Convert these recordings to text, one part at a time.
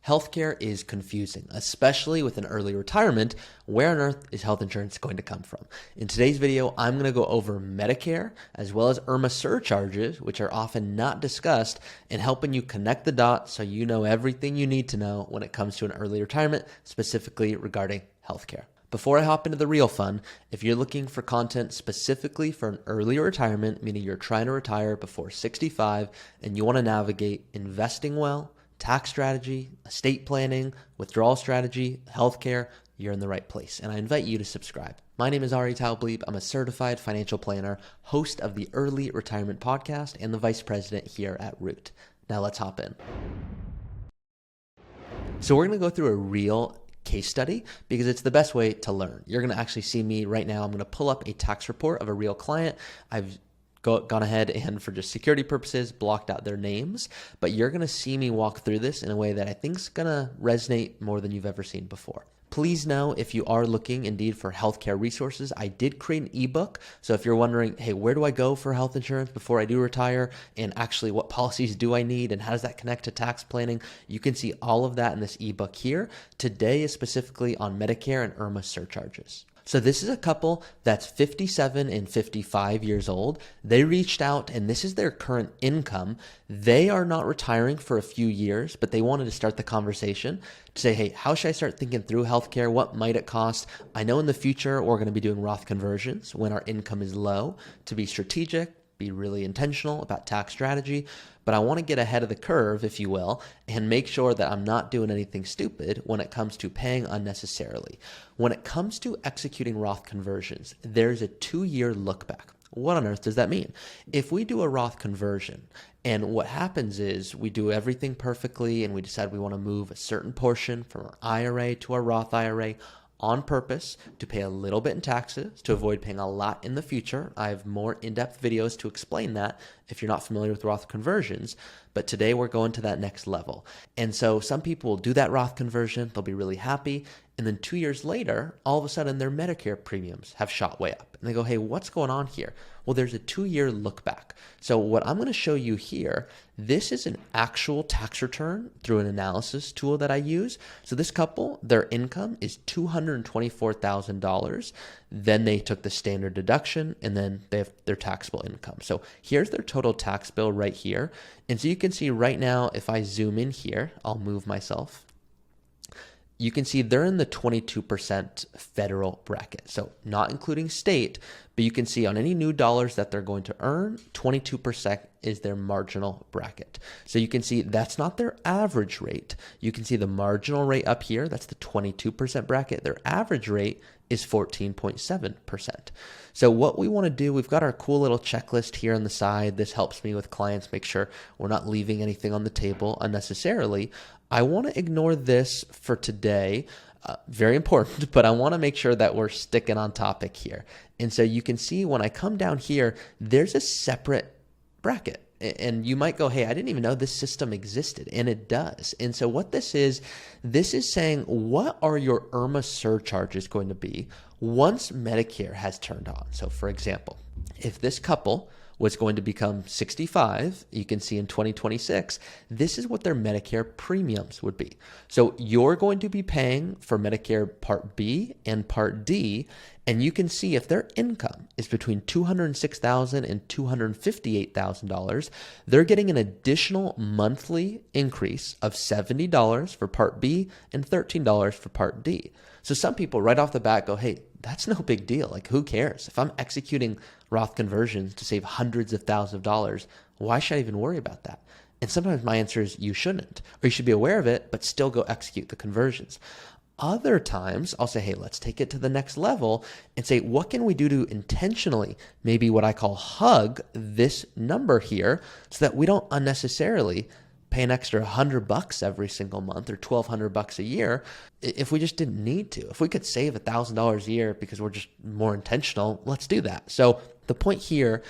Healthcare is confusing, especially with an early retirement. Where on earth is health insurance going to come from? In today's video, I'm going to go over Medicare as well as IRMAA surcharges, which are often not discussed, and helping you connect the dots so you know everything you need to know when it comes to an early retirement, specifically regarding healthcare. Before I hop into the real fun, if you're looking for content specifically for an early retirement, meaning you're trying to retire before 65 and you want to navigate investing well, tax strategy, estate planning, withdrawal strategy, healthcare, you're in the right place. And I invite you to subscribe. My name is Taublieb. I'm a certified financial planner, host of the Early Retirement Podcast, and the vice president here at Root. Now let's hop in. So we're going to go through a real case study because it's the best way to learn. You're going to actually see me right now. I'm going to pull up a tax report of a real client. I've gone ahead and, for just security purposes, blocked out their names, but you're going to see me walk through this in a way that I think is going to resonate more than you've ever seen before. Please know if you are looking indeed for healthcare resources, I did create an ebook. So if you're wondering, hey, where do I go for health insurance before I do retire? And actually, what policies do I need? And how does that connect to tax planning? You can see all of that in this ebook here. Today is specifically on Medicare and IRMAA surcharges. So this is a couple that's 57 and 55 years old. They reached out and this is their current income. They are not retiring for a few years, but they wanted to start the conversation to say, hey, how should I start thinking through healthcare? What might it cost? I know in the future we're going to be doing Roth conversions when our income is low to be strategic, be really intentional about tax strategy, but I want to get ahead of the curve, if you will, and make sure that I'm not doing anything stupid when it comes to paying unnecessarily. When it comes to executing Roth conversions, there's a 2-year look back. What on earth does that mean? If we do a Roth conversion and what happens is we do everything perfectly and we decide we want to move a certain portion from our IRA to our Roth IRA on purpose to pay a little bit in taxes to avoid paying a lot in the future. I have more in-depth videos to explain that if you're not familiar with Roth conversions, but today we're going to that next level. And so some people will do that Roth conversion, they'll be really happy, and then 2 years later, all of a sudden their Medicare premiums have shot way up. And they go, hey, what's going on here? Well, there's a 2-year look back. So what I'm going to show you here, this is an actual tax return through an analysis tool that I use. So this couple, their income is $224,000. Then they took the standard deduction and then they have their taxable income. So here's their total tax bill right here. And so you can see right now, if I zoom in here, I'll move myself. You can see they're in the 22% federal bracket. So not including state, but you can see on any new dollars that they're going to earn, 22% is their marginal bracket. So you can see that's not their average rate. You can see the marginal rate up here, that's the 22% bracket. Their average rate is 14.7%. So what we want to do, we've got our cool little checklist here on the side. This helps me with clients, make sure we're not leaving anything on the table unnecessarily. I want to ignore this for today. Very important, but I want to make sure that we're sticking on topic here. And so you can see when I come down here, there's a separate bracket. And you might go, hey, I didn't even know this system existed. And it does. And so what this is saying, what are your IRMAA surcharges going to be once Medicare has turned on? So for example, if this couple was going to become 65, you can see in 2026, this is what their Medicare premiums would be. So you're going to be paying for Medicare Part B and Part D, and you can see if their income is between $206,000 and $258,000, they're getting an additional monthly increase of $70 for Part B and $13 for Part D. So some people right off the bat go, hey, that's no big deal. Like, who cares? If I'm executing Roth conversions to save hundreds of thousands of dollars, why should I even worry about that? And sometimes my answer is you shouldn't, or you should be aware of it, but still go execute the conversions. Other times I'll say, hey, let's take it to the next level and say, what can we do to intentionally, maybe what I call hug this number here so that we don't unnecessarily pay an extra $100 every single month or $1,200 a year if we just didn't need to. If we could save $1,000 a year because we're just more intentional, let's do that. So the point here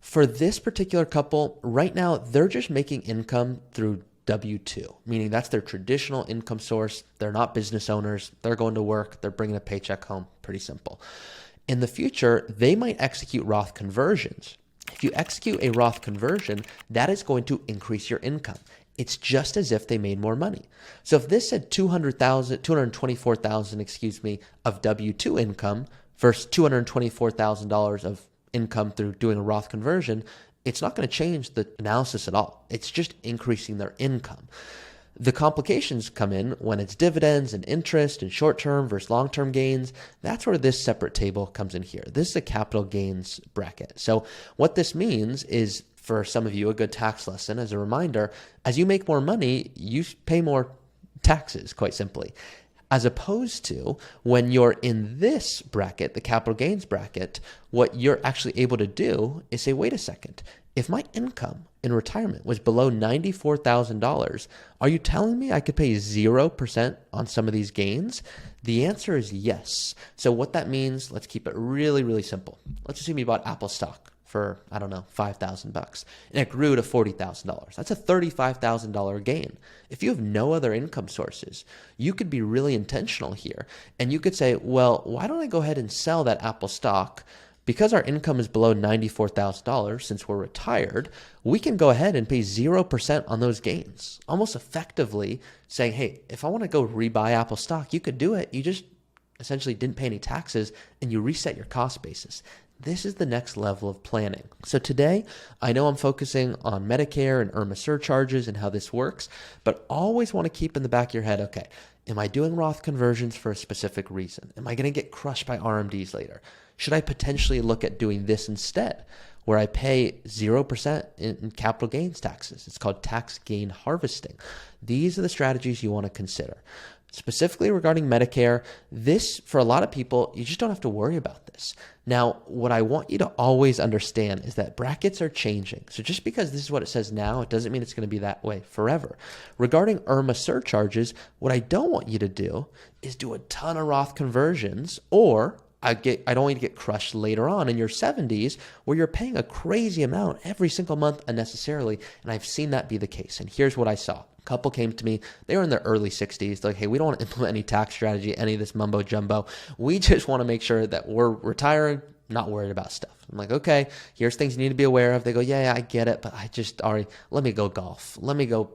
for this particular couple right now, they're just making income through W-2, meaning that's their traditional income source. They're not business owners. They're going to work. They're bringing a paycheck home. Pretty simple. In the future, they might execute Roth conversions. If you execute a Roth conversion, that is going to increase your income. it's just as if they made more money. So if this said 224,000, of W-2 income versus $224,000 of income through doing a Roth conversion, it's not going to change the analysis at all. It's just increasing their income. The complications come in when it's dividends and interest and short-term versus long-term gains. That's where this separate table comes in here. This is a capital gains bracket. So what this means is, for some of you, a good tax lesson as a reminder, as you make more money, you pay more taxes, quite simply. As opposed to when you're in this bracket, the capital gains bracket, what you're actually able to do is say, wait a second, if my income in retirement was below $94,000, are you telling me I could pay 0% on some of these gains? The answer is yes. So what that means, let's keep it really, really simple. Let's assume you bought Apple stock for, I don't know, $5,000 and it grew to $40,000. That's a $35,000 gain. If you have no other income sources, you could be really intentional here. And you could say, well, why don't I go ahead and sell that Apple stock? Because our income is below $94,000 since we're retired, we can go ahead and pay 0% on those gains. Almost effectively saying, hey, if I want to go rebuy Apple stock, you could do it. You just essentially didn't pay any taxes and you reset your cost basis. This is the next level of planning. So today, I know I'm focusing on Medicare and IRMAA surcharges and how this works, but always want to keep in the back of your head, okay, am I doing Roth conversions for a specific reason? Am I going to get crushed by RMDs later? Should I potentially look at doing this instead, where I pay 0% in capital gains taxes? It's called tax gain harvesting. These are the strategies you want to consider. Specifically regarding Medicare, this, for a lot of people, you just don't have to worry about this. Now, what I want you to always understand is that brackets are changing. So just because this is what it says now, it doesn't mean it's going to be that way forever. Regarding IRMAA surcharges, what I don't want you to do is do a ton of Roth conversions, or I don't want you to get crushed later on in your 70s where you're paying a crazy amount every single month unnecessarily. And I've seen that be the case. And here's what I saw. Couple came to me, they were in their early 60s. They're like, hey, we don't want to implement any tax strategy, any of this mumbo jumbo. We just want to make sure that we're retiring, not worried about stuff. I'm like, okay, here's things you need to be aware of. They go, yeah, I get it, but let me go golf. Let me go,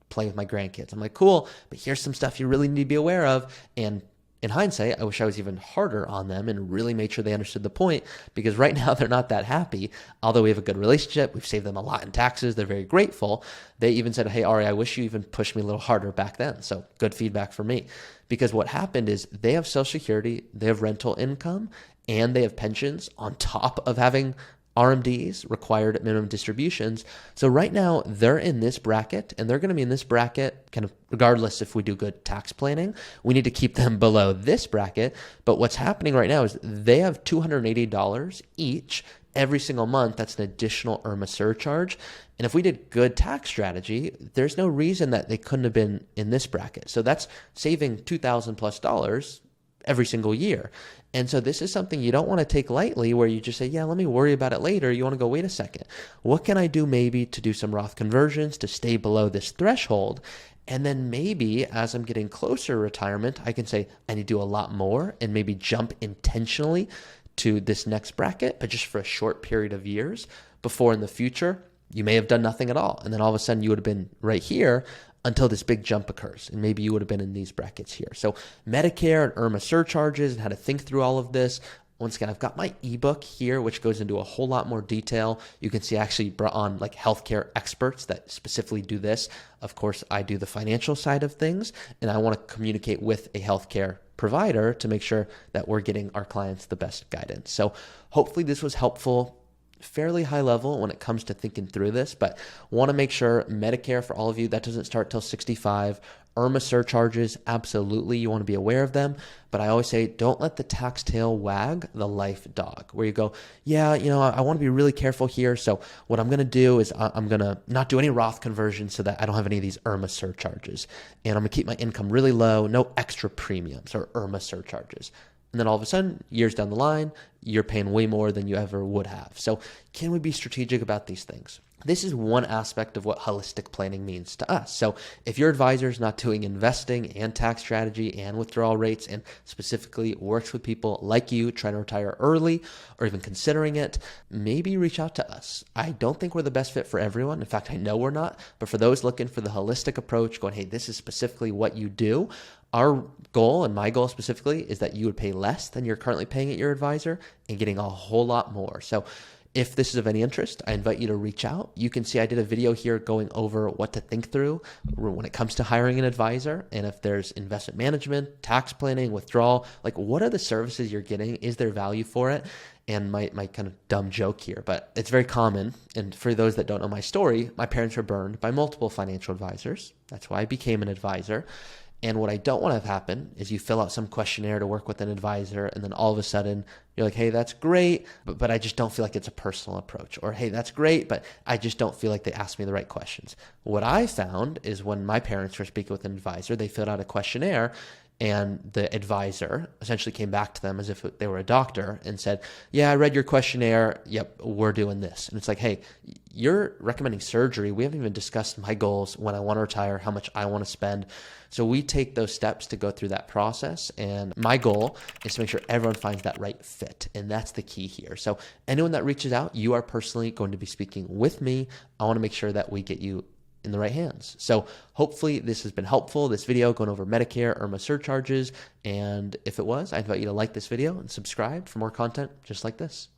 play with my grandkids. I'm like, cool, but here's some stuff you really need to be aware of. And in hindsight, I wish I was even harder on them and really made sure they understood the point, because right now they're not that happy. Although we have a good relationship, we've saved them a lot in taxes, they're very grateful. They even said, hey, Ari, I wish you even pushed me a little harder back then. So good feedback for me. Because what happened is they have Social Security, they have rental income, and they have pensions on top of having RMDs, required minimum distributions. So right now they're in this bracket, and they're going to be in this bracket kind of regardless if we do good tax planning. We need to keep them below this bracket. But what's happening right now is they have $280 each every single month. That's an additional IRMAA surcharge. And if we did good tax strategy, there's no reason that they couldn't have been in this bracket. So that's saving $2,000+ every single year. And so this is something you don't want to take lightly, where you just say, yeah, let me worry about it later. You want to go, wait a second, what can I do maybe to do some Roth conversions to stay below this threshold? And then maybe as I'm getting closer to retirement, I can say I need to do a lot more and maybe jump intentionally to this next bracket, but just for a short period of years, before in the future, you may have done nothing at all. And then all of a sudden you would have been right here until this big jump occurs. And maybe you would have been in these brackets here. So Medicare and IRMAA surcharges and how to think through all of this. Once again, I've got my ebook here, which goes into a whole lot more detail. You can see I actually brought on like healthcare experts that specifically do this. Of course, I do the financial side of things, and I want to communicate with a healthcare provider to make sure that we're getting our clients the best guidance. So hopefully this was helpful. Fairly high level when it comes to thinking through this, but want to make sure Medicare for all of you, that doesn't start till 65. IRMAA surcharges, absolutely, you want to be aware of them. But I always say, don't let the tax tail wag the life dog, where you go, yeah, I want to be really careful here. So what I'm going to do is I'm going to not do any Roth conversions so that I don't have any of these IRMAA surcharges. And I'm going to keep my income really low, no extra premiums or IRMAA surcharges. And then all of a sudden, years down the line, you're paying way more than you ever would have. So can we be strategic about these things? This is one aspect of what holistic planning means to us. So if your advisor is not doing investing and tax strategy and withdrawal rates, and specifically works with people like you trying to retire early or even considering it, maybe reach out to us. I don't think we're the best fit for everyone. In fact, I know we're not. But for those looking for the holistic approach, going, hey, this is specifically what you do, our goal, and my goal specifically, is that you would pay less than you're currently paying at your advisor and getting a whole lot more. So if this is of any interest, I invite you to reach out. You can see I did a video here going over what to think through when it comes to hiring an advisor. And if there's investment management, tax planning, withdrawal, like what are the services you're getting? Is there value for it? And my kind of dumb joke here, but it's very common. And for those that don't know my story, my parents were burned by multiple financial advisors. That's why I became an advisor. And what I don't want to have happen is you fill out some questionnaire to work with an advisor, and then all of a sudden you're like, hey, that's great, but I just don't feel like it's a personal approach. Or, hey, that's great, but I just don't feel like they asked me the right questions. What I found is when my parents were speaking with an advisor, they filled out a questionnaire, and the advisor essentially came back to them as if they were a doctor and said, yeah, I read your questionnaire. Yep, we're doing this. And it's like, hey, you're recommending surgery. We haven't even discussed my goals, when I want to retire, how much I want to spend. So we take those steps to go through that process. And my goal is to make sure everyone finds that right fit. And that's the key here. So anyone that reaches out, you are personally going to be speaking with me. I want to make sure that we get you in the right hands. So hopefully this has been helpful, this video going over Medicare, IRMAA surcharges. And if it was, I invite you to like this video and subscribe for more content just like this.